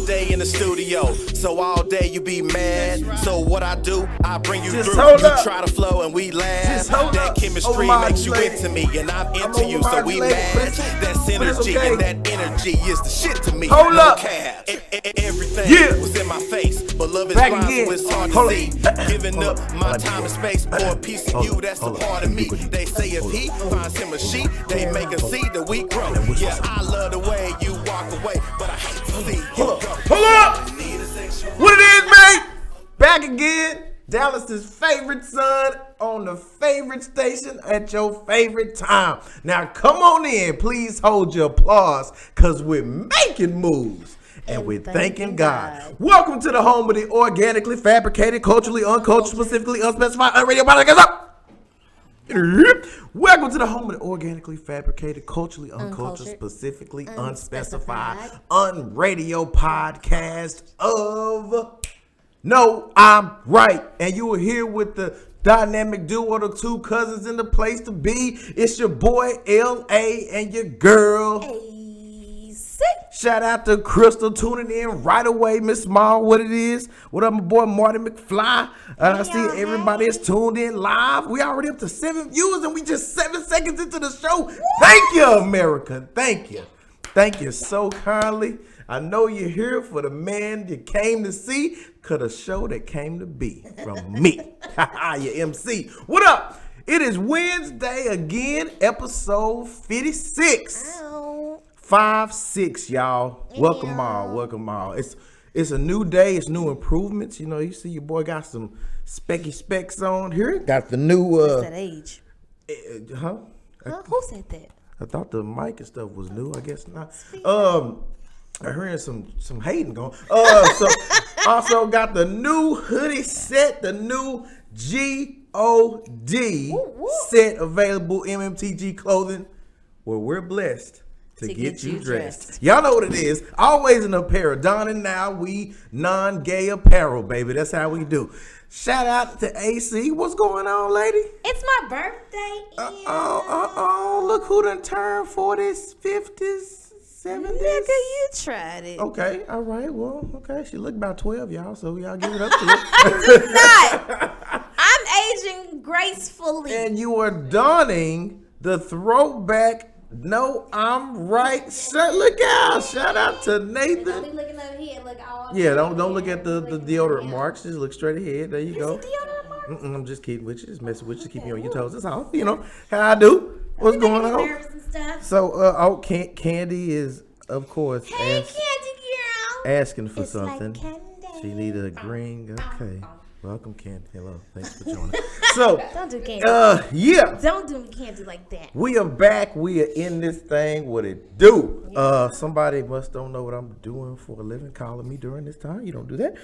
day in the studio, so all day you be mad. So what I do, I bring you Just through. hold You up. try to flow and we laugh. Just hold That up. chemistry makes you into me, and I'm into you, so we match. That synergy and that energy is the shit to me. Hold no up. cap. Everything was in my face, but love is Back blind, again. so it's hard Hold to see. Giving up my time and space for a piece of you, that's a part of me. They say if he finds him a sheep, they make a seed that we grow. Yeah, I love the way you walk away, but I hate to see you go. Hold up! What it is, mate? Back again. Dallas's favorite son on the favorite station at your favorite time. Now come on in. Please hold your applause, because we're making moves. And we're thanking God. Welcome to the home of the organically fabricated, culturally uncultured, specifically unspecified, unradio podcast. Welcome to the home of the organically fabricated, culturally uncultured, specifically unspecified, unradio podcast of No, I'm Right. And you are here with the dynamic duo, the two cousins in the place to be. It's your boy L.A. and your girl. Shout out to Crystal tuning in right away. Miss Small, what it is? What up, my boy Marty McFly? I see everybody is tuned in live. We already up to 7 viewers and we just 7 seconds into the show. Thank you, America. Thank you. Thank you so kindly. I know you're here for the man you came to see, cause the show that came to be from me. Your MC. What up? It is Wednesday again, episode 56. 5-6, y'all. Welcome all. It's a new day. It's new improvements. You know, you see your boy got some specky specs on here. Got the new. What's that age? Who said that? I thought the mic and stuff was new. I guess not. I heard some hating going. So also got the new hoodie set, the new GOD set available. MMTG clothing, where we're blessed to get you dressed. Y'all know what it is. Always in apparel. Don and now we non-gay apparel, baby. That's how we do. Shout out to AC. What's going on, lady? It's my birthday. Look who done turned 40s, 50s, 70s. Nigga, you tried it. Okay, all right. Well, okay. She looked about 12, y'all, so y'all give it up to her. I do not. I'm aging gracefully. And you are donning the throwback No, I'm Right shirt. Look out. Shout out to Nathan. Don't be looking over here. Look all don't look at the deodorant marks. Just look straight ahead. There you go. Deodorant marks? I'm just kidding with you. Just messing with you. Keep you on your toes. That's all. You know how I do. What's going on? So, Candy is, of course, Hey, Candy girl. asking for something. Like She needed a green. Okay. Welcome, Candy. Hello. Thanks for joining. So, don't do Candy. yeah. Don't do Candy like that. We are back. We are in this thing. What it do? Somebody must don't know what I'm doing for a living, calling me during this time. You don't do that.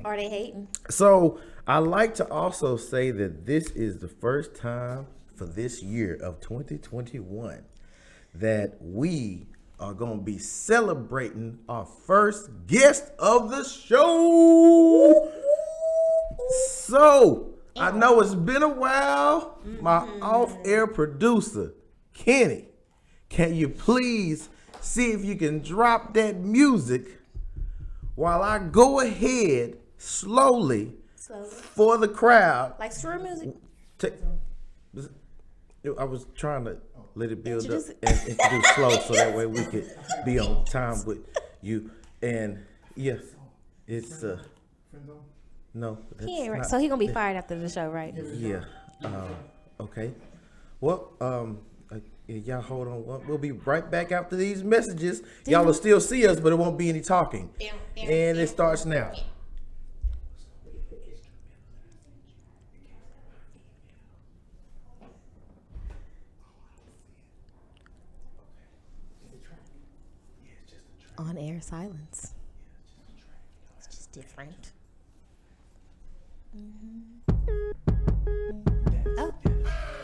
Are they hating? So I like to also say that this is the first time for this year of 2021 that we are going to be celebrating our first guest of the show. So I know it's been a while. My off-air producer, Kenny, can you please see if you can drop that music while I go ahead slowly for the crowd. Like stir music? I was trying to let it build up and introduce slow so that way we could be on time with you. And yes, it's no. He ain't right. So he gonna be fired after the show, right? Yeah. Okay. Well, y'all hold on. We'll be right back after these messages. Y'all will still see us, but it won't be any talking. And it starts now. On air silence. It's just different. Oh,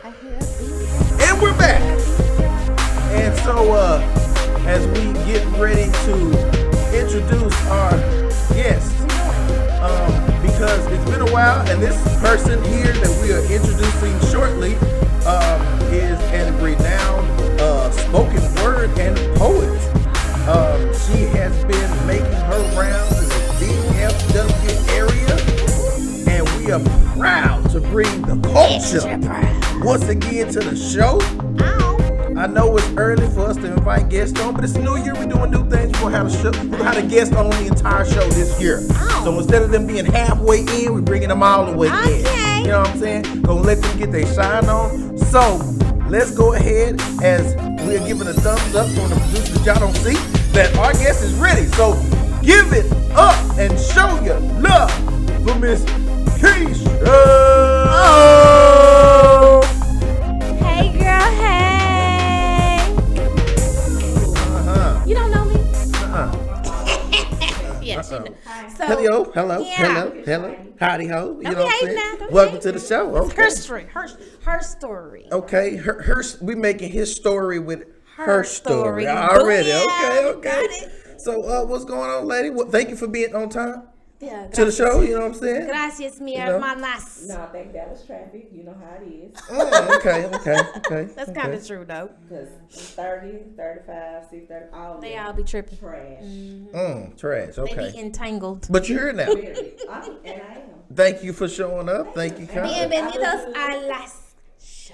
I hear that. And we're back. And so, as we get ready to introduce our guest, because it's been a while, and this person here that we are introducing shortly is a renowned spoken word and poet. She has been making her are proud to bring the culture once again to the show. I know it's early for us to invite guests on, but it's a new year. We're doing new things. We're gonna have a show. We're gonna have a guest on the entire show this year. So instead of them being halfway in, we're bringing them all the way in. You know what I'm saying? Gonna let them get their shine on. So let's go ahead, as we're giving a thumbs up from the producers y'all don't see, that our guest is ready. So give it up and show your love for Miss Kisha. Hey, girl, hey. You don't know me? Yeah, she knows. So, Hello. Howdy ho. You know what I'm saying? Welcome to the show. Okay. Her story. Her story. Okay, her we making his story with her story story. already. Booyah. Okay. Got it. So what's going on, lady? Well, thank you for being on time Yeah, to the show. You know what I'm saying? Gracias, mi You know? hermanas. No, I think that was traffic. You know how it is. Okay. That's kind of true, though. Because 30, 35, 630, all They that all be tripping. trash. Trash. They be Okay. entangled. But you're here now. Really. And I am. Thank you for showing up. Thank you, Kyle. Bienvenidos a las show.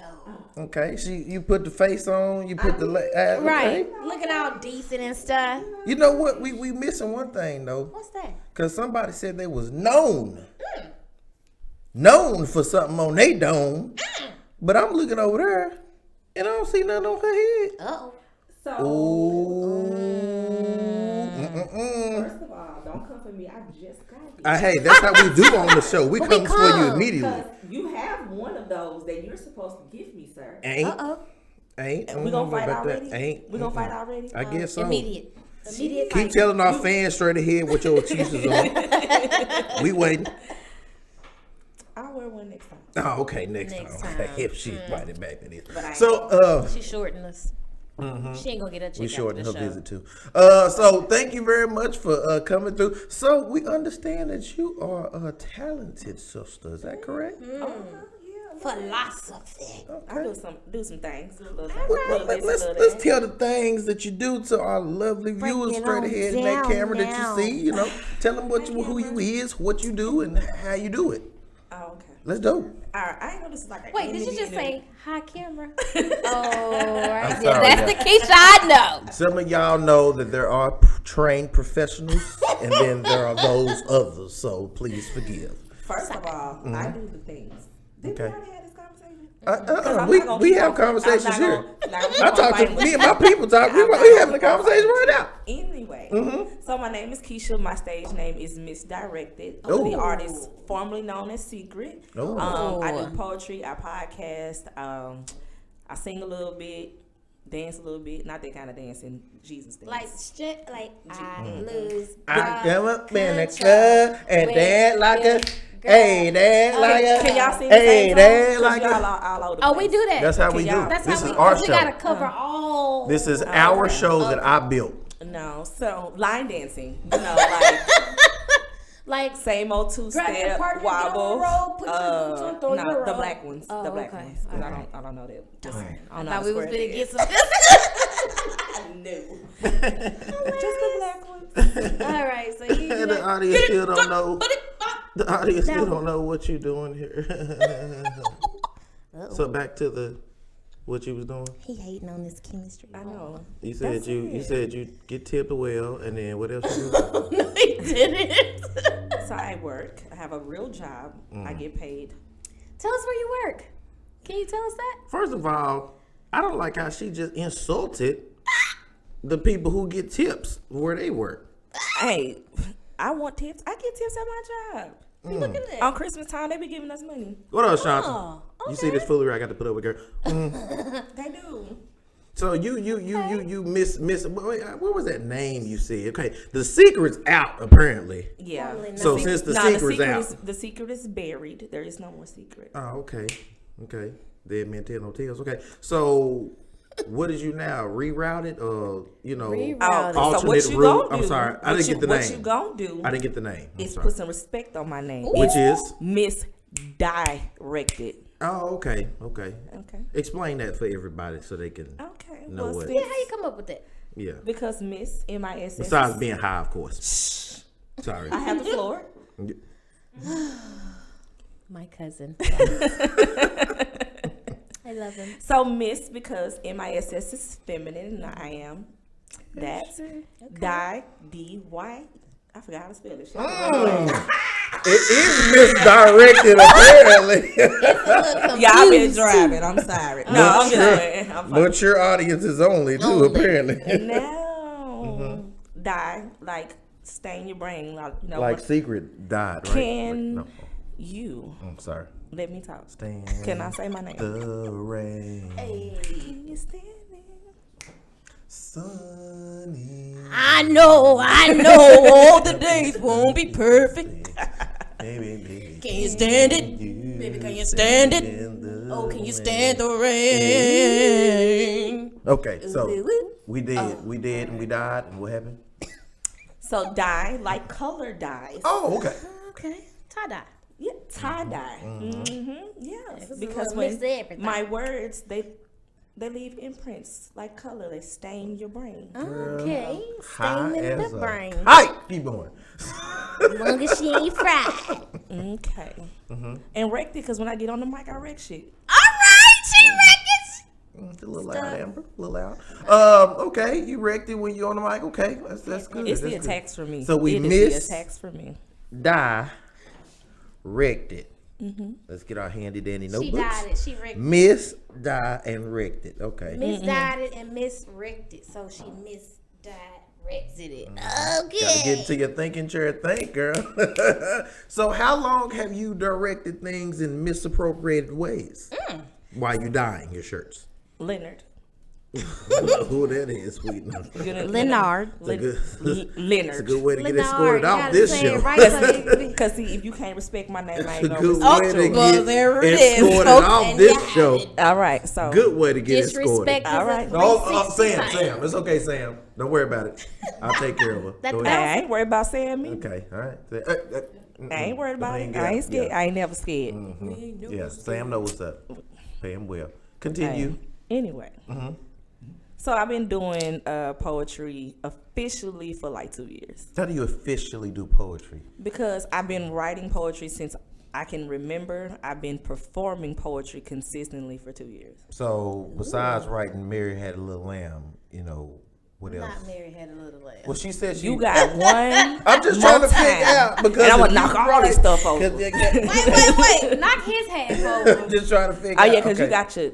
Okay, you put the face on. You put the okay. Right. Looking all decent and stuff. You know what? We missing one thing though. What's that? Cause somebody said they was known for something on their dome, but I'm looking over there and I don't see nothing on her head. Uh-oh. So, first of all, don't come for me. I just got it. Hey, that's how we do on the show. We come for you immediately. Because you have one of those that you're supposed to give me, sir. Ain't. Uh-oh. Ain't. And we gonna fight already? Ain't. We gonna fight already? I guess so. Immediate Keep fight. telling our fans straight ahead what your excuses are. We waiting. I'll wear one next time. Oh, okay. Next Next time. time. Okay. If she's invited back to this. But I So, She shorting us. She ain't gonna get a check we after shortened the her show. visit too. So thank you very much for coming through. So we understand that you are a talented sister. Is that correct? Philosophy. I do some things. Let's tell the things that you do to our lovely viewers it straight on ahead in that down camera now. that you see. You know, tell them who you is, what you do, and how you do it. Oh, okay. Let's go. All right. I ain't know this is like a Wait, did you just say hi, camera? Oh, right. I'm Yeah, sorry, that's the Kisha I know. Some of y'all know that there are trained professionals, and then there are those others. So please forgive. First of all, I do the things. Did we Okay. already have this conversation? We have conversations here. I talk to me and my people talk. We having a conversation right now. Anyway, so my name is Kisha. My stage name is MsDiwreckded. I'm Oh. the artist formerly known as Secret. Oh. I do poetry. I podcast. I sing a little bit, dance a little bit. Not that kind of dancing, Jesus dance. Like I lose. I come up in the club and dance like a, hey, dance like a, Can y'all sing the hey, same dance song? like 'Cause y'all a. all over the Oh, place. we do that. That's how we do. y'all- That's This how is we, our we show. gotta cover all. This is our show that I built. No, so line dancing. like Same old Grab your two-step partner, get on wobble. the road, put your boots on, throw your The roll. black ones. Oh, the black okay. ones. 'Cause I don't know that. Darn. I don't know I how thought to we was square gonna that. get some. No. Just the black ones. All right, so you. The audience still don't know. The audience still don't know what you're doing here. So back to what you was doing. He hating on this chemistry. I know. You said That's you it. said you get tipped well, and then what else you do? No, he didn't. So I work. I have a real job. I get paid. Tell us where you work. Can you tell us that? First of all, I don't like how she just insulted the people who get tips where they work. Hey, I want tips. I get tips at my job. Look at that. On Christmas time, they be giving us money. What else, Shanta? Oh, You see this foolery I got to put up with, girl. They do. So you miss what was that name you said? Okay, the secret's out apparently. Yeah. Formerly So known. since the Nah, secret's out. the secret is buried. There is no more secret. Oh, okay. Dead men tell no tales. Okay, so what is you now? Rerouted or Rerouted. So alternate what you route? gonna do? I'm sorry, I didn't get the What name. you gonna do? I didn't get the name. I'm Is sorry. put some respect on my name. Which is? MsDiwreckded. Oh, okay. Okay. Explain that for everybody so they can Okay. know Well, what. Yeah, how you come up with that? Yeah. because Miss MISS. Besides being high, of course. Sorry. I have the floor. My cousin. I love him. So Miss, because MISS is feminine and I am. That's D-Y. I forgot how to spell it. It is misdirected, apparently. Yeah, I've been driving. I'm sorry. No, I'm just playing. I'm fine. But your audience is only, apparently. No. Die, like stain your brain. Like, you know, Like Secret died, right? Can No. you I'm sorry. let me talk? Stand Can I say my name? the rain. Can you stand it? Sunny. I know. All the days won't be perfect. Baby. Can you stand it? Baby, can you stand it? Oh, can you stand the rain? Okay, so we did, and we died, and what happened? So dye, like color dyes. Oh, okay. Okay. Tie-dye. Yeah, tie dye. Yes, because mix when everything. my words they leave imprints like color. They stain your brain. Okay. High Stain in as the a brain. kite. Keep going. As long as she ain't fried. Okay. And wrecked it because when I get on the mic, I wreck shit. Alright, she reckons. It's a little loud, Amber. A little loud. Okay, you wrecked it when you on the mic. Okay, that's good. It's that's the good. attacks for me. So we it is missed- the attacks for me. Wrecked it. Let's get our handy dandy She notebooks. dyed it. She wrecked it. Miss, die, and wrecked it. Okay. Miss dyed it and Miss wrecked it. So she Miss dyed wrecked it. Gotta Okay. get into your thinking chair. Think, girl. So, how long have you directed things in misappropriated ways while you dyeing your shirts? Leonard. Who that is, sweet. Leonard. It's a good Leonard. way to get Leonard, escorted you off gotta this say show. it right so you- Because see, if you can't respect my name, I It's ain't a gonna good respect way to yours. well, get there it is, escorted folks, off and this you show. All right, so Good way to get escorted. Disrespect is All a right. 360 Sam. It's okay, Sam. Don't worry about it. I'll take care of her. That- Go I ahead. ain't worried about saying me. Okay, all right. I ain't worried about it. I ain't scared. I ain't never scared. Yeah, Sam know what's up. Pay him well. Continue. Anyway. So I've been doing poetry officially for like 2 years How do you officially do poetry? because I've been writing poetry since I can remember. I've been performing poetry consistently for 2 years. So besides writing Mary Had a Little Lamb, what else? Not Mary Had a Little Lamb. Well, she said she. You got one. I'm just more trying to time, figure out because and I'm if gonna knock you all write- this stuff over. Wait. Knock his half over. I'm just trying to figure Oh out. yeah, because okay. you got your,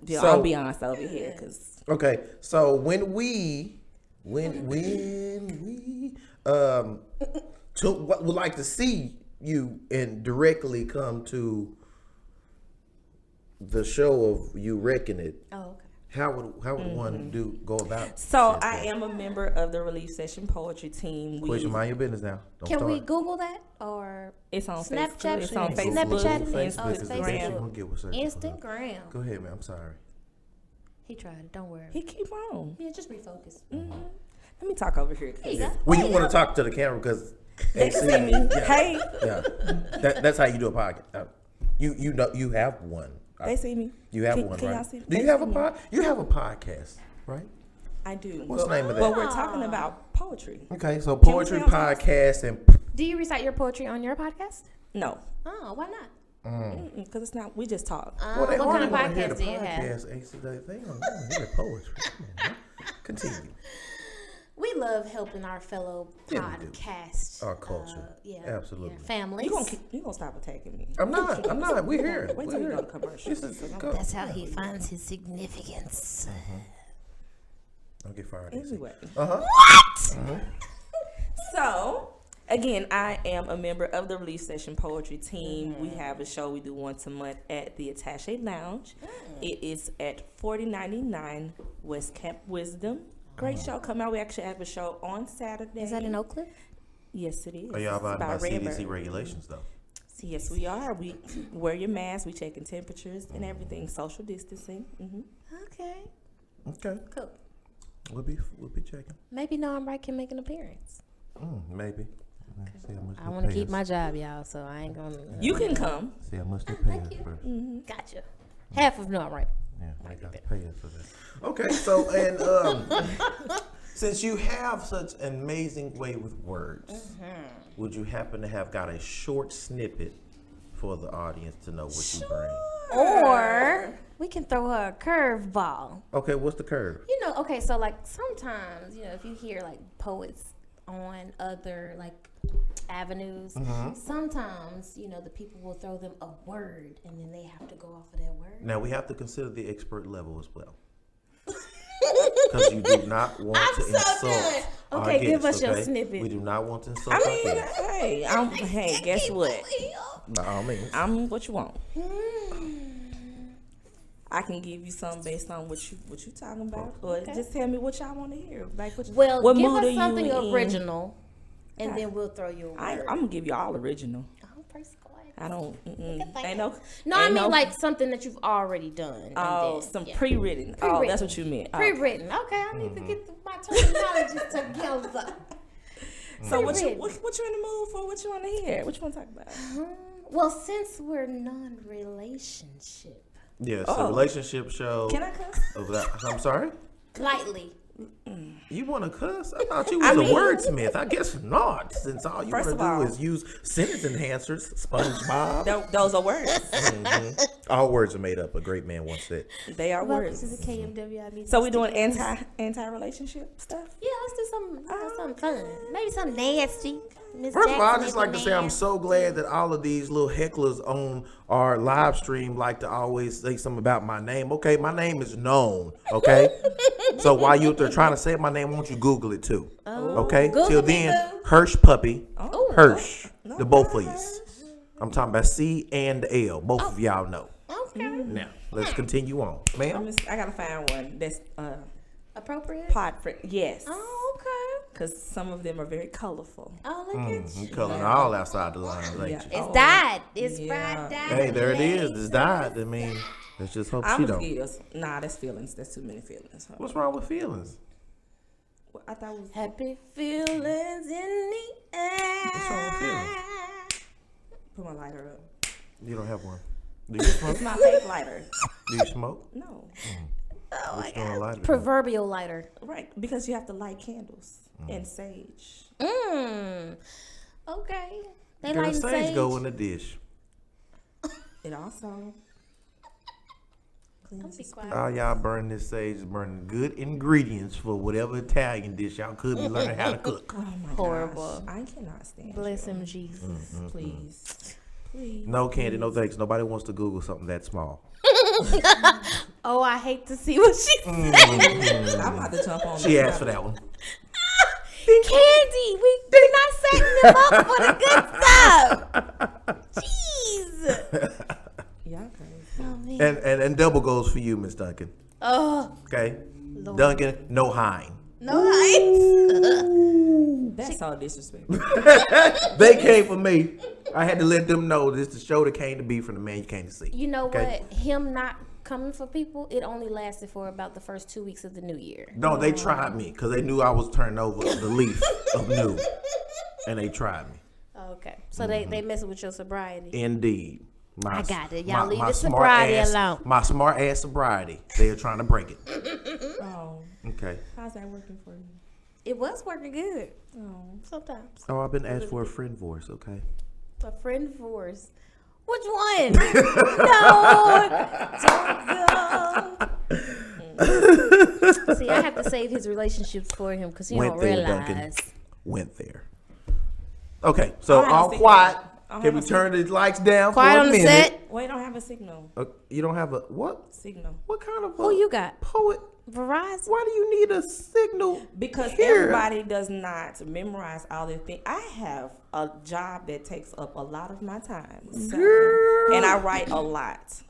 your So- ambiance over here. Because Okay, so when we would like to see you and directly come to the show of you wrecking it, Oh, okay. how would one go about? so such I thing? am a member of the Relief Session Poetry Team. Question, mind your business now. Don't Can start. we Google that or It's on Snapchat? Facebook. It's on Snapchat? Facebook. Snapchat? Facebook is the best you Instagram. gonna get with searching for her. Instagram? Go ahead, man. I'm sorry. He tried it. Don't worry. He keep on. Yeah, just refocus. Let me talk over here. There you go. Well, you want to talk to the camera because They can see me. Hey, Yeah, that's how you do a podcast. You know you have one. they see me. You have Can- one, can right? y'all see- Do they you have see a me? You have a podcast, right? I do. What's the name of that? But we're talking about poetry. Okay, so Can we poetry say on podcast? podcast and Do you recite your poetry on your podcast? No, Oh, why not? because it's not. We just talk. well, they What kind only of wanna hear podcast the do you have? podcast, AC, they don't want to hear poetry. Come on, man. Continue. We love helping our fellow Yeah, we do. podcast. Our culture. Yeah, Absolutely. families. You gonna stop attacking me? I'm not. We're here. Wait till we go to commercial. This is go. That's how he finds his significance. Don't get fired. AC. Anyway, Uh-huh. so again, I am a member of the Relief Session Poetry Team. We have a show we do once a month at the Attache Lounge. It is at 4099 West Camp Wisdom. Great show. Come out. We actually have a show on Saturday. Is that in Oak Cliff? Yes, it is. Are y'all abiding by It's Redbird. CDC regulations though? Yes, we are. We wear your mask. We checking temperatures and everything. Social distancing. Okay, Okay. cool. We'll be checking. Maybe No I'm Right can make an appearance. Maybe. See how much I they want to pay keep us. my job, y'all, so I ain't gonna. You can come. See how much they pay us you. first. Gotcha. Half of No I'm Right. Yeah, they got to pay us for that. Okay, so and since you have such an amazing way with words, would you happen to have got a short snippet for the audience to know what you bring. Or we can throw her a curveball. Okay, what's the curve? You know, okay, so like sometimes, you know, if you hear like poets on other like avenues, sometimes, you know, the people will throw them a word and then they have to go off of that word. Now we have to consider the expert level as well. Because you do not want to insult. Okay, give us your snippet. We do not want to insult. Hey, guess what? By all means. I'm what you want. I can give you something based on what you talking about, or just tell me what y'all want to hear. Like, Well, give mood us something you original, and then we'll throw you a word. I'm gonna give you all original. Oh, praise God. I don't. Ain't No, I mean like something that you've already done. Oh, some pre-written. Oh, that's what you meant. Pre-written. Okay, I need to get my terminology together. So what you in the mood for? What you want to hear? What you want to talk about? Well, since we're non-relationship. Yes, a relationship show. Can I cuss? I'm sorry? Lightly. You want to cuss? I thought you was a wordsmith. I guess not, since all you want to do is use sentence enhancers, SpongeBob. Those are words. All words are made up. A great man once said. They are Welcome words. to the KMWI. So we doing anti-relationship stuff? Yeah, let's do something fun. Maybe something nasty. First of all, I just like to say I'm so glad that all of these little hecklers on our live stream like to always say something about my name. Okay, my name is known. Okay, so while you're there trying to say my name, why don't you Google it too? Okay, till then, Hirsch puppy, Hirsch, the both of you. I'm talking about C and L. Both of y'all know. Okay. Now let's continue on, ma'am. I gotta find one that's Appropriate? pod friend. Yes. Oh, okay. Because some of them are very colorful. Oh, look at You coloring all outside the lines, ain't you? It's dyed. It's fried dyed. Hey, there it is. It's dyed. I mean, let's just hope she don't. Nah, that's feelings. That's too many feelings. What's wrong with feelings? Well, I thought it was Happy feelings in the air. What's wrong with feelings? put my lighter up. You don't have one. Do you smoke? It's my fake lighter. Do you smoke? No. Oh my What's wrong with God. lighter? Proverbial lighter. Right, because you have to light candles and sage. Okay. They Girl, like sage sage. go in the dish. It also Don't be quiet. All y'all burn this sage is burning good ingredients for whatever Italian dish y'all could be learning how to cook. oh my Horrible. gosh. I cannot stand Bless you. him, Jesus. Please. Please. No candy, no thanks. Nobody wants to Google something that small. Oh, I hate to see what she said. I'm about to jump on She this asked for that one. Candy, we're not setting them up for the good stuff. Jeez. Y'all crazy. Oh, man. And double goes for you, Miss Duncan. Oh, Okay? Lord. Duncan, no Hein. No heights. That's all disrespectful. They came for me. I had to let them know this is the show that came to be from the man you came to see. You know Okay? what? Him not coming for people, it only lasted for about the first 2 weeks of the new year. No, they tried me because they knew I was turning over the leaf of new. And they tried me. Okay. So they messing with your sobriety. Indeed. I got it. Y'all leave the smart sobriety ass, alone. My smart ass sobriety. They are trying to break it. Oh, Okay. how's that working for you? It was working good. Oh, Sometimes. Oh, I've been asked for a friend voice, okay? A friend voice. Which one? No, don't go. See, I have to save his relationships for him because he don't realize. Went there. Okay, so have a all secret. quiet. I Can have we a turn the lights down Quiet for a on the minute? set. wait, I don't have a signal. You don't have a what? Signal. What kind of Who you got? poet? Verizon. Why do you need a signal? Because here? everybody does not memorize all their things. I have a job that takes up a lot of my time. So, Girl. and I write a lot.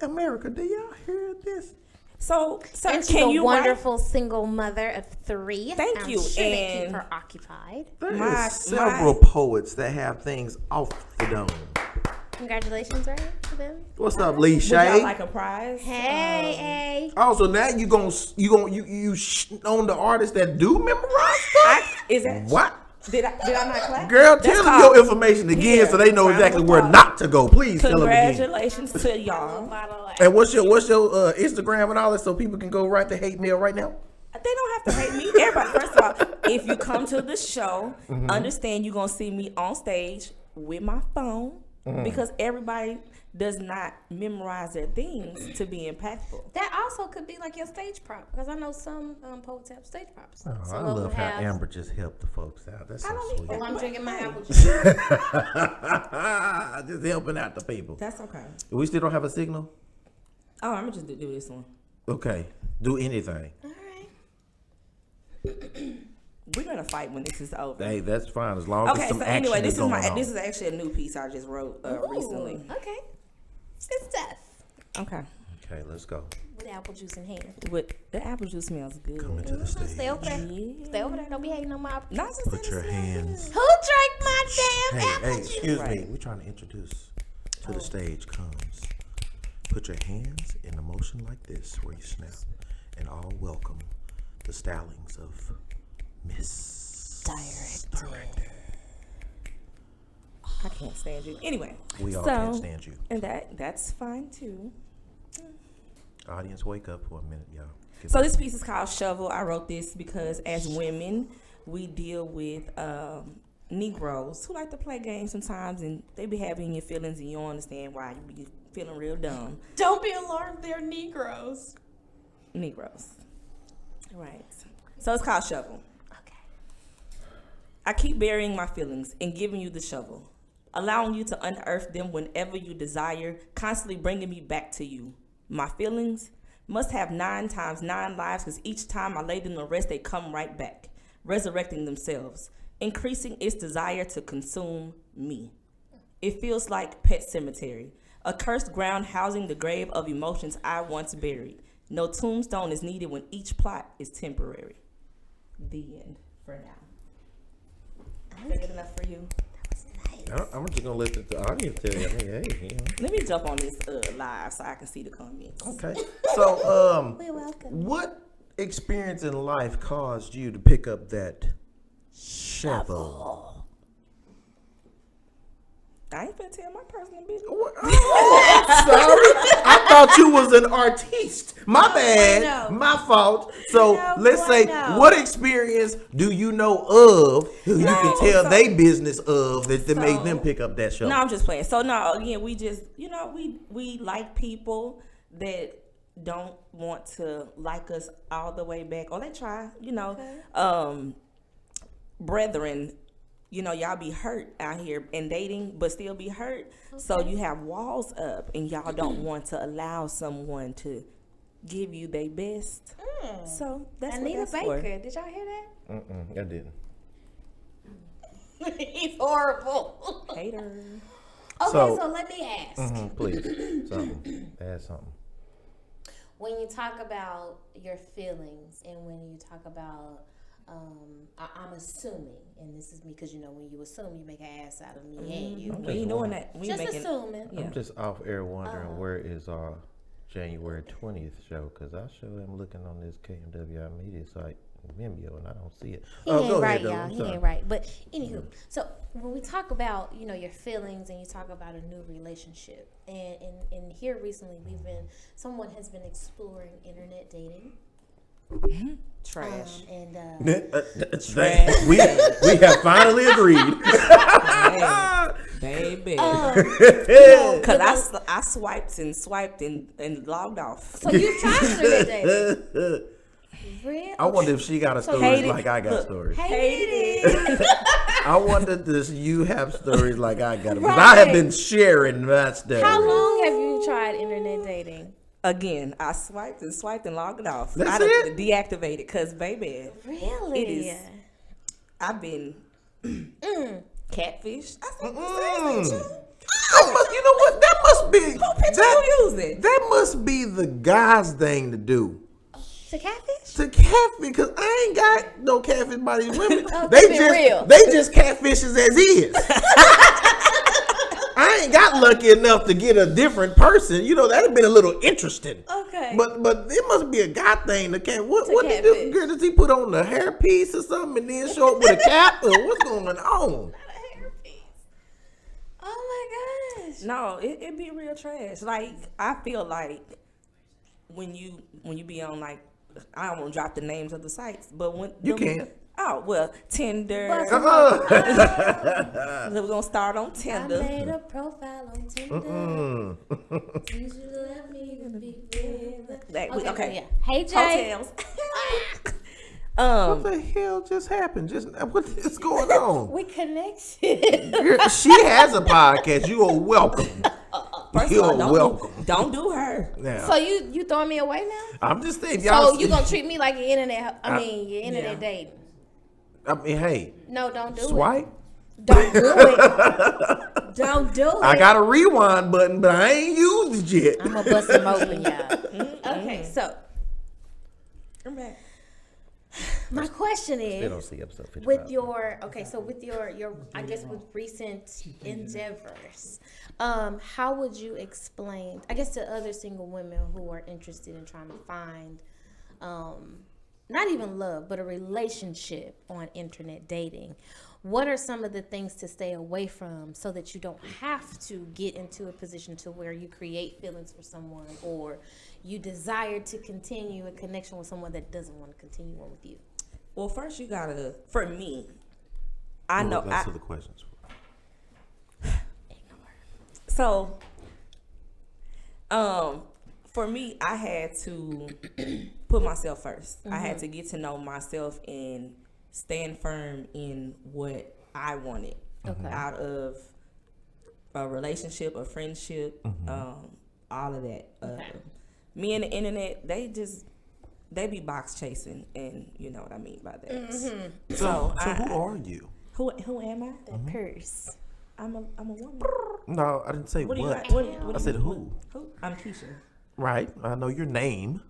America, do y'all hear this? So, sir, And she's can a you wonderful single mother of 3. Thank I'm you, Sure they keep and- her occupied. There My- is several poets that have things off the dome. Congratulations, right, to them. What's up, Lee Would Shay? y'all like a prize? Hey. Also, now you on the artists that do memorize stuff? Is that What? Did I not clap? Girl, That's tell them called- your information again Here, so they know round exactly of where applause. not to go. Please tell them again. Congratulations to y'all. And what's your Instagram and all that so people can go write the hate mail right now? They don't have to hate me. Everybody, first of all, if you come to the show, understand you're going to see me on stage with my phone. because everybody does not memorize their things to be impactful. That also could be like your stage prop, because I know some poets have stage props. Oh, Some I of them love how have- Amber just helped the folks out. That's so sweet. Well, I'm drinking my apple juice. Just helping out the people. That's okay. We still don't have a signal? Oh, I'm gonna just do this one. Okay. Do anything. All right. We're gonna fight when this is over. Hey, that's fine as long as Okay, some so action anyway, is going on. this is actually a new piece I just wrote recently. Okay. Good stuff. Okay. Okay, let's go. With apple juice in hand. With the apple juice smells good. Coming to the stage. Stay over there. Yeah. Stay over there. Don't be hating on my apple juice. Not just Put your hands. Who drank my damn Hey, apple juice? excuse me. Right. We're trying to introduce to the stage comes. Put your hands in a motion like this where you snap, and all welcome the stylings of MsDiwreckded. I can't stand you. Anyway. We all so, can't stand you. And that's fine too. Audience, wake up for a minute, y'all. So this piece is called Shovel. I wrote this because as women, we deal with Negroes who like to play games sometimes, and they be having your feelings, and you don't understand why you be feeling real dumb. Don't be alarmed. They're Negroes. Negroes. Right. So it's called Shovel. Okay. I keep burying my feelings and giving you the shovel, allowing you to unearth them whenever you desire, constantly bringing me back to you. My feelings must have 9 times 9 lives, because each time I lay them to rest, they come right back, resurrecting themselves, increasing its desire to consume me. It feels like Pet Cemetery, a cursed ground housing the grave of emotions I once buried. No tombstone is needed when each plot is temporary. The end for now. Is that good enough for you? I'm just gonna let the audience tell you. Hey, you know. Let me jump on this live so I can see the comments. Okay. So, You're welcome. what experience in life caused you to pick up that shovel? I ain't finna tell my personal business. What? Oh, I'm sorry. I thought you was an artiste. My bad. no. My fault. So No, let's say, no. what experience do you know of who you can tell so- they business of that made them pick up that shovel? No, I'm just playing. So no, again, we just, we like people that don't want to like us all the way back, or they try, brethren. Y'all be hurt out here and dating, but still be hurt. Okay. So you have walls up, and y'all don't want to allow someone to give you their best. So that's Anita what that's Baker. for. Did y'all hear that? I didn't. He's horrible. Hater. Okay, So- so let me ask. Please, something. Add something. When you talk about your feelings, and when you talk about, I'm assuming, and this is me, because when you assume, you make an ass out of me and you. We ain't doing that. We Just making. assuming. Yeah. I'm just off air wondering where is our January 20th show, because I sure am looking on this KMWI media site, Vimeo, and I don't see it. He ain't go right, ahead, though. y'all. I'm He sorry. ain't right. But anywho, so when we talk about your feelings, and you talk about a new relationship, and here recently someone has been exploring internet dating. Trash. We have finally agreed. Baby. Because I swiped and logged off. So you tried internet dating? Really? I wonder if she got a story Hated. like I got stories. Hated it. I wonder does you have stories like I got. Because Right. I have been sharing my stuff. How long have you tried internet dating? Again, I swiped and logged it off. That's I it? deactivated because, baby, Really? it is. I've been catfish. I said, You know what? That must be who use it? That must be the guy's thing to do. To catfish? To catfish, because I ain't got no catfish by these women. Oh, they keep it just real. they just catfishes as is. I ain't got lucky enough to get a different person. That'd have been a little interesting. Okay. But it must be a guy thing to cat. What did catfish. girl, does he put on the hairpiece or something and then show up with a cap, or what's going on? Oh my gosh. No, it be real trash. Like, I feel like when you be on, like, I don't want to drop the names of the sites, but when You can. Oh, well, Tinder. Bust We're going to start on I Tinder. made a profile on Tinder. You should let me be with. Okay. Yeah. Hey, Jay. Hotels. What the hell just happened? What is going on? We connected. She has a podcast. You are welcome. First You're of all, welcome. don't do her. Now, So you throwing me away now? I'm just saying, So y'all. you gonna treat me like your internet? Your internet dating? I mean, hey, No, don't do swipe. it. Don't do it. Don't do it. I got a rewind button, but I ain't used it yet. I'm gonna bust them open, y'all. Okay, so I'm back. my question They don't is, see episode 55. with your I guess with recent endeavors, how would you explain, I guess, to other single women who are interested in trying to find, not even love, but a relationship on internet dating? What are some of the things to stay away from so that you don't have to get into a position to where you create feelings for someone or you desire to continue a connection with someone that doesn't want to continue on with you? Well, first you gotta, for me, I know. That's what the questions. So, for me, I had to put myself first. I had to get to know myself and stand firm in what I wanted out of a relationship, a friendship, all of that. Me and the internet, they be box chasing, and you know what I mean by that. So who are you? Who am I? That purse. I'm a woman. No, I didn't say What do you what. what I do said you- who. Who? I'm Kisha. Right. I know your name.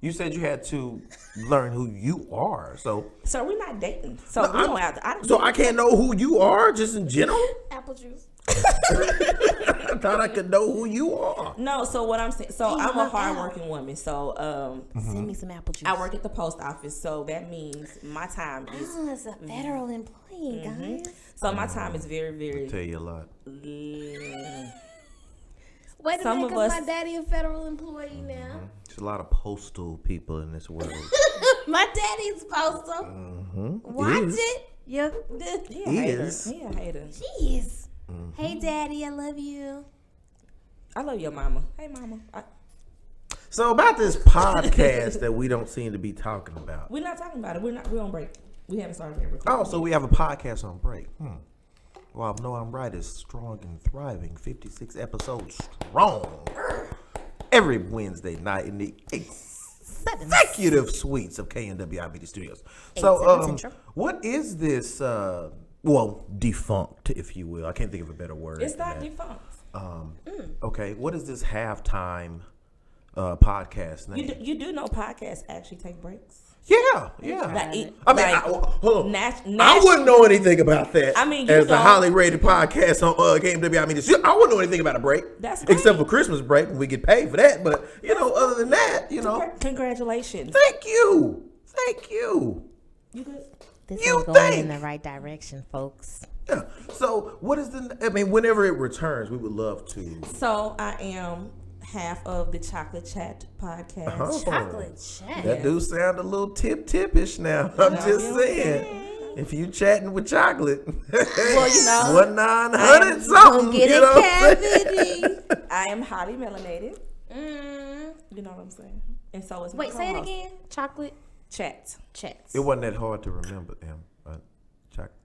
You said you had to learn who you are. So So we're not dating. So No, we don't have to. so I can't know who you are just in general? Apple juice. I thought I could know who you are. No, so what I'm saying, so Hey, I'm a look out. hardworking woman. So Send me some apple juice. I work at the post office, so that means my time is Oh, it's a federal employee, guys. so my time is very, very. Tell you a lot. Wait a Some minute, of because us- my daddy a federal employee now. There's a lot of postal people in this world. My daddy's postal. Watch Is. it. Yep. He a hater. Is. He a hater. Jeez. Hey, daddy, I love you. I love your mama. Hey, mama. So about this podcast that we don't seem to be talking about. We're not talking about it. We're on break. We haven't started yet. Oh, so we have a podcast on break. Well, I know I'm right. It's strong and thriving. 56 episodes strong. Every Wednesday night in the executive suites of KNWI Media Studios. So, Central. what is this? Defunct, if you will. I can't think of a better word. It's than not that. defunct. Okay, what is this halftime podcast name? You do know podcasts actually take breaks. Yeah. Like, I mean, hold on. I wouldn't know anything about that. I mean, you as a don't. highly rated podcast on KMWI Media, I wouldn't know anything about a break. That's except great. for Christmas break when we get paid for that. But other than that, Congratulations. Thank you. You good? This You is going think? in the right direction, folks. Yeah. So what is whenever it returns, we would love to. So I am half of the Chocolate Chat podcast. Oh, Chocolate chat. That do sound a little tip-ish now. I'm just saying. If you chatting with chocolate, Well, 1-900 something. Get you a know what I'm saying? cavity. I am highly melanated. Mm. You know what I'm saying? And so is my Wait, say it co-host. again. Chocolate Chat. chats. It wasn't that hard to remember,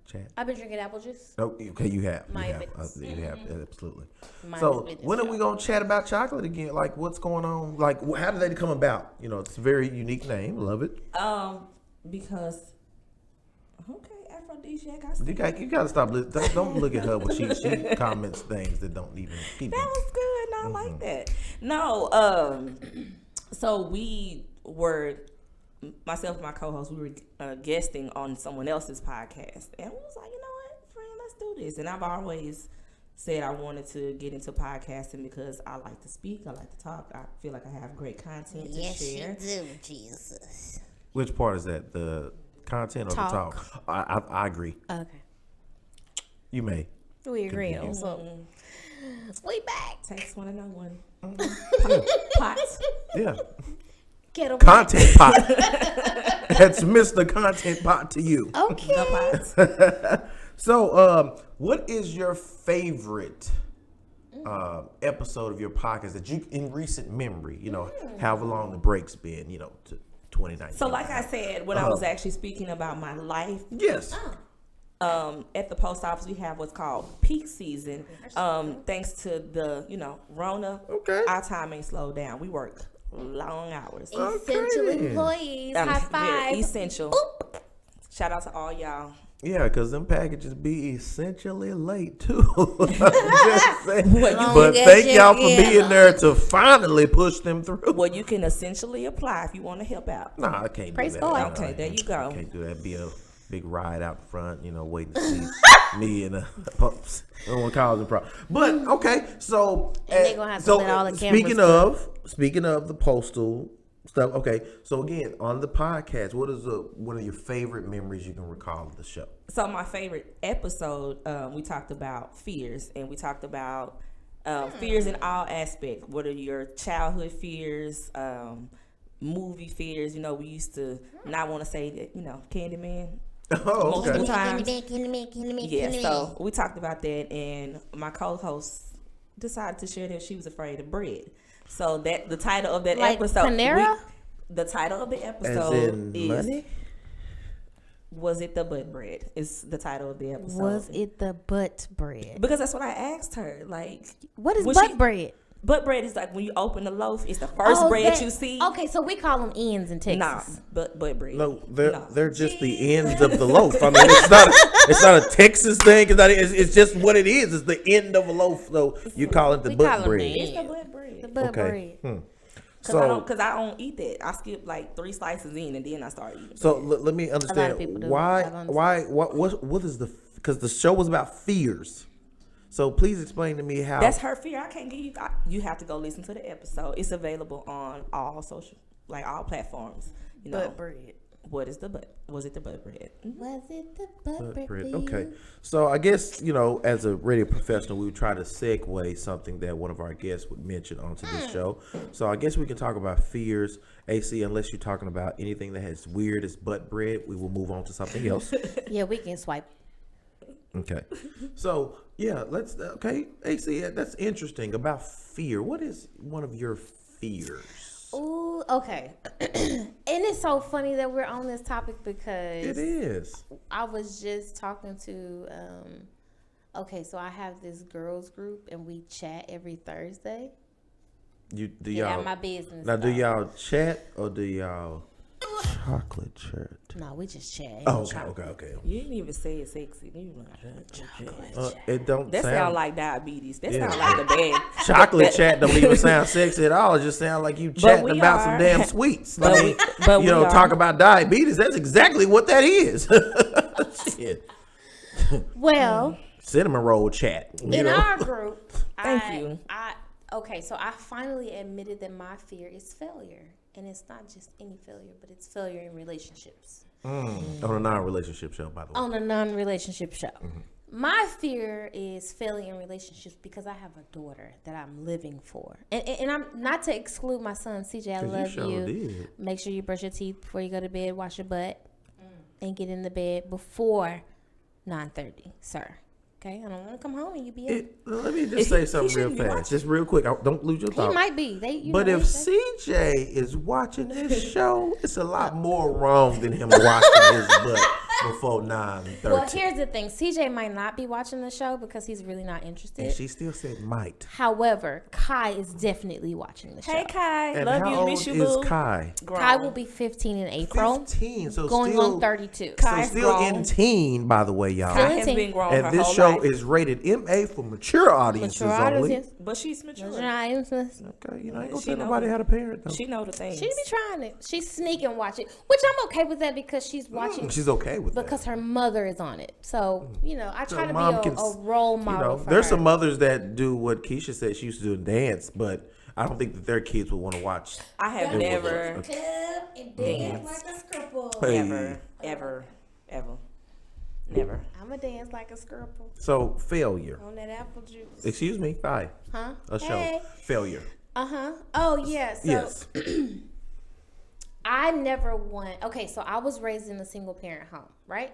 chat. I've been drinking apple juice. Oh, okay, you have. My You have, business. you have absolutely. My So business, when are we gonna chat about chocolate again? Like, what's going on? Like, how did they come about? It's a very unique name. Love it. Because aphrodisiac. I see. You gotta stop. Don't look at her when she comments things that don't even. That was good. I like that. No, so we were, myself and my co-host, we were guesting on someone else's podcast, and we was like, you know what, friend, let's do this. And I've always said I wanted to get into podcasting because I like to speak, I like to talk, I feel like I have great content to share. do, Jesus. Which part is that? The content or Talk. the talk? I agree. Okay. You may. We agree on Continue. something. We back. Takes one to know one. Yeah. Pots. Yeah. Kettle Content pot. That's Mr. Content Pot to you. Okay. The pots. So, what is your favorite episode of your podcast that you, in recent memory, however long the break's been, to 2019? So like I said, when I was actually speaking about my life, Yes. at the post office we have what's called peak season. Thanks to the Rona, Okay. our time ain't slowed down. We work long hours. Essential then. employees. I'm High very five. essential. Shout out to all y'all. Yeah, because them packages be essentially late, too. I'm just saying. But as thank you y'all for can. being there to finally push them through. Well, you can essentially apply if you want to help out. Nah, I can't Praise do that. God. Okay, there you go. I can't do that. Be a big ride out front, waiting to see me and pups. I don't want to cause a problem. But okay, so And they gonna have to let all the cameras speaking of the postal stuff. Okay, so again on the podcast, what is one of your favorite memories you can recall of the show? So my favorite episode, we talked about fears, and we talked about fears in all aspects. What are your childhood fears? Movie fears. We used to not want to say that. Candyman. Oh, okay. Multiple times. Candyman. Yeah, so we talked about that, and my co-host decided to share that she was afraid of bread. So that the title of that Like episode, Panera? the title of the As episode in is money? "Was it the butt bread?" Is the title of the episode. Was it the butt bread? Because that's what I asked her. Like, What is when butt she- bread? butt bread is like when you open the loaf, it's the first Oh, bread that- you see. Okay, so we call them ends in Texas. Nah, butt bread. No, No. they're just the ends of the loaf. I mean, it's not a Texas thing. It's just what it is. It's the end of a loaf. So you call it the We butt call 'em bread. the It's the butt bread. The butt Okay. bread. Because I don't eat that. I skip like 3 slices in and then I start eating. So let me understand people do. why I've understood. what is the, because the show was about fears. So please explain to me how. That's her fear. I can't give you. You have to go listen to the episode. It's available on all social, like all platforms. Butt bread. What is the butt? Was it the butt bread? Was it the butt bread? bread. Okay, so I guess as a radio professional, we would try to segue something that one of our guests would mention onto this show. So I guess we can talk about fears. AC, unless you're talking about anything that has weird as butt bread, we will move on to something else. Yeah, we can swipe. Okay, so yeah, okay, AC, that's interesting about fear. What is one of your fears? Ooh, okay. And it's so funny that we're on this topic because It is. I was just talking to okay, so I have this girls group and we chat every Thursday. Do Get y'all out my business. now? Do though. y'all chat or do y'all chocolate chat? No, we just chat. Oh, okay. You didn't even say it sexy. You like chocolate. It don't That sound sound like diabetes. That Yeah. sound like the bad. chocolate chat. Don't even sound sexy at all. It just sound like you chatting we about some are. damn sweets. But I mean, but we are. talk about diabetes. That's exactly what that is. Shit. Well, Cinnamon roll chat. in our group, Thank you. Okay, so I finally admitted that my fear is failure. And it's not just any failure, but it's failure in relationships. On a non-relationship show, by the way. On a non-relationship show. My fear is failing in relationships because I have a daughter that I'm living for. And I'm not to exclude my son, CJ, I 'Cause love sure you. did. Make sure you brush your teeth before you go to bed, wash your butt, and get in the bed before 9:30, sir. Okay? I don't want to come home and you be up. Let me just say something real shouldn't be fast. Just real quick. Don't lose your He thought. might be. They, But know, if they- CJ is watching this show, it's a lot more wrong than him watching his butt before 9:30. well, here's the thing. CJ might not be watching the show because he's really not interested. And she still said might. However, Kai is definitely watching the show. Hey Kai, And love how you, old miss you, is boo. Kai? Grown. Kai will be 15 in April, 15. So going still, on 32. So Kai's still grown. in teen, by the way, y'all. Still Kai in has teen. been grown her And this whole show life. is rated MA for mature audiences Mature only. audiences. But she's mature. She Okay, you know, I ain't gonna She tell know nobody it. how to parent though. She know the things. be trying it. She's sneaking watching, which I'm okay with that because she's watching She's okay with because that. her mother is on it. So, I So try to mom be can a role model for there's her. some mothers that do what Kisha said she used to do in dance, but I don't think that their kids would want to watch. I have never, dance like a scribble. Hey. ever, never. I'ma dance like a scribble So failure. on that apple juice. Excuse me. Hi. Huh? A show. Hey. Failure. Oh, yeah. So, Yes. I never want. Okay, so I was raised in a single parent home, right?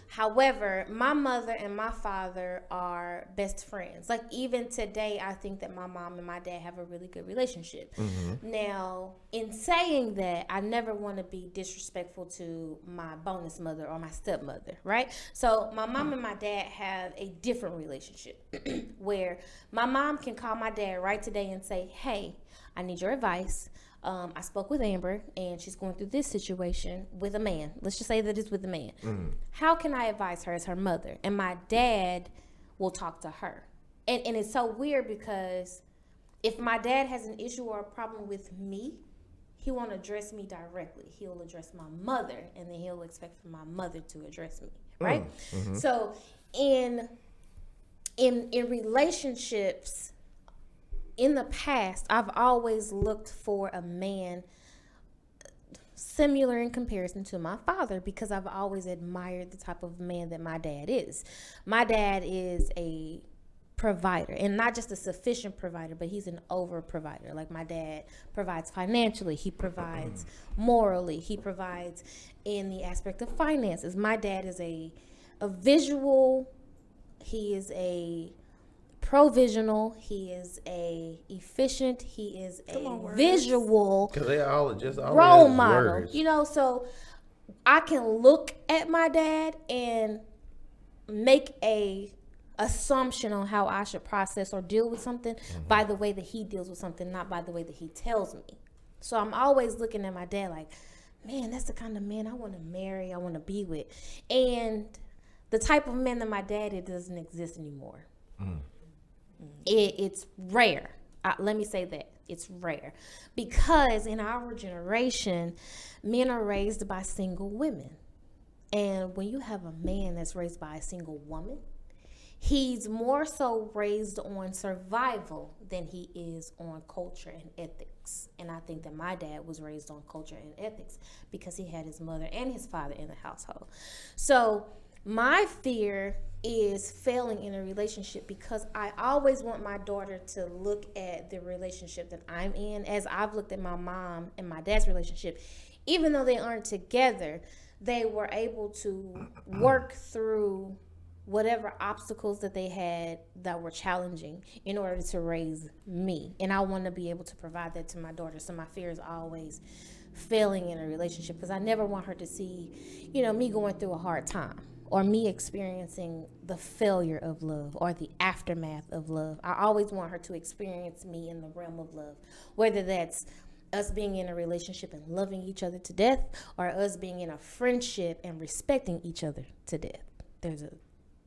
However, my mother and my father are best friends. Like even today, I think that my mom and my dad have a really good relationship. Now, in saying that, I never want to be disrespectful to my bonus mother or my stepmother, right? So my mom and my dad have a different relationship where my mom can call my dad right today and say, "Hey, I need your advice. I spoke with Amber, and she's going through this situation with a man. Let's just say that it's with a man. How can I advise her as her mother?" And my dad will talk to her. And it's so weird because if my dad has an issue or a problem with me, he won't address me directly. He'll address my mother, and then he'll expect for my mother to address me, right? So in relationships, in the past, I've always looked for a man similar in comparison to my father because I've always admired the type of man that my dad is. My dad is a provider, and not just a sufficient provider, but he's an over provider. Like my dad provides financially, he provides morally, he provides in the aspect of finances. My dad is a visual, he is a provisional, he is a efficient, he is a visual role model. Words. You know, so I can look at my dad and make a assumption on how I should process or deal with something by the way that he deals with something, not by the way that he tells me. So I'm always looking at my dad like, man, that's the kind of man I want to marry, I want to be with. And the type of man that my dad is doesn't exist anymore. It's rare. Let me say that. It's rare. Because in our generation, men are raised by single women. And when you have a man that's raised by a single woman, he's more so raised on survival than he is on culture and ethics. And I think that my dad was raised on culture and ethics because he had his mother and his father in the household. So my fear is failing in a relationship because I always want my daughter to look at the relationship that I'm in as I've looked at my mom and my dad's relationship. Even though they aren't together, they were able to work through whatever obstacles that they had that were challenging in order to raise me. And I want to be able to provide that to my daughter. So my fear is always failing in a relationship because I never want her to see, me going through a hard time or me experiencing the failure of love or the aftermath of love. I always want her to experience me in the realm of love, whether that's us being in a relationship and loving each other to death or us being in a friendship and respecting each other to death. There's a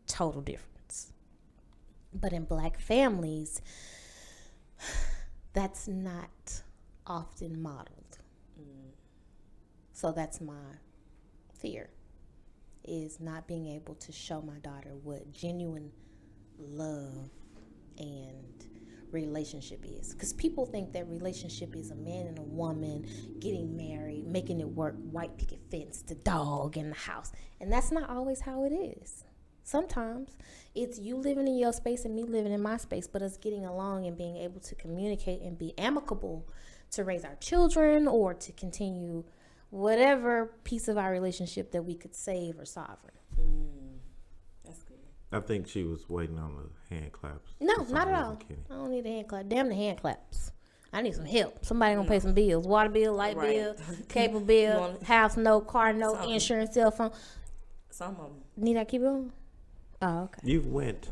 total difference. But in Black families, that's not often modeled. So that's my fear, is not being able to show my daughter what genuine love and relationship is. Because people think that relationship is a man and a woman getting married, making it work, white picket fence, the dog in the house. And that's not always how it is. Sometimes it's you living in your space and me living in my space, but us getting along and being able to communicate and be amicable to raise our children or to continue whatever piece of our relationship that we could save or sovereign. That's good. I think she was waiting on the hand claps. No, not at all. I don't need a hand clap. Damn the hand claps. I need some help. Somebody gonna pay some bills. Water bill, light bill, cable bill, house note, car note, insurance, cell phone. Some of them. Need I keep going? Oh, okay. You went.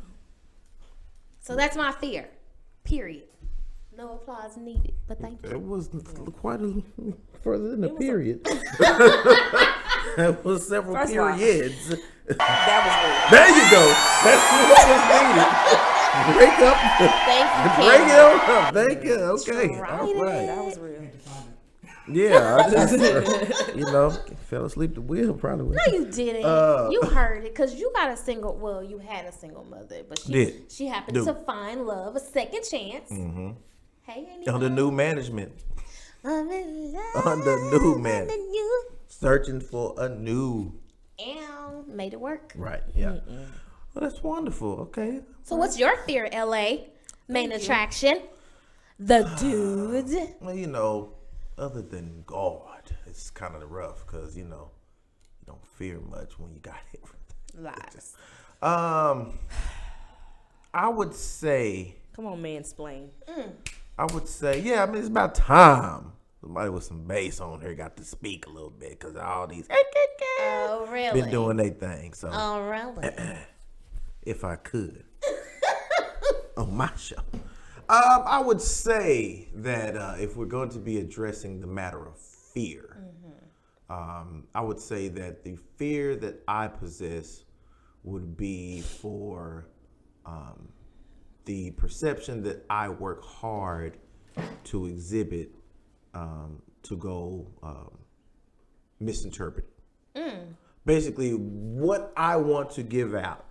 So that's my fear. Period. No applause needed, but thank you. It was quite a further than a period. It was several periods. That There you go. That's what was needed. Break up. Thank you, Break it up. Thank you. Okay. All right. that was real. Yeah, I just, fell asleep the wheel probably. No, you didn't. You heard it because you got a single. Well, you had a single mother, but she happened to find love, a second chance. Mm-hmm. Hey, under new management. Under new management. Searching for a new. And made it work. Right. Yeah. Well, that's wonderful. Okay. So, what's your fear, LA? Main attraction, the dude. Well, other than God, it's kind of rough because, you don't fear much when you got everything. Lies. I would say. Come on, mansplain. I would say, yeah, I mean, it's about time somebody with some bass on here got to speak a little bit because all these Oh, really? been doing their thing. So, Oh, really? if I could, on my show, I would say that if we're going to be addressing the matter of fear, I would say that the fear that I possess would be for the perception that I work hard to exhibit to go misinterpreted. Basically, what I want to give out,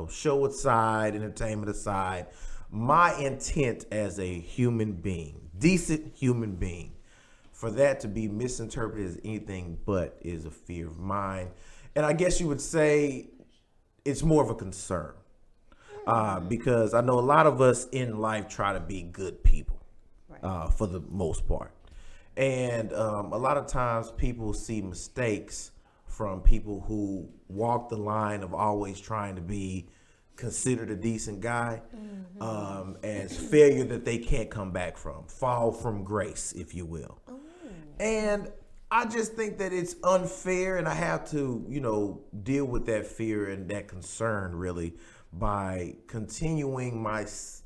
show aside, entertainment aside, my intent as a human being, decent human being, for that to be misinterpreted as anything but is a fear of mine. And I guess you would say it's more of a concern. Because I know a lot of us in life try to be good people, for the most part. And a lot of times people see mistakes from people who walk the line of always trying to be considered a decent guy as failure that they can't come back from, fall from grace, if you will. And I just think that it's unfair, and I have to, deal with that fear and that concern really by continuing my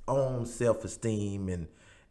own self-esteem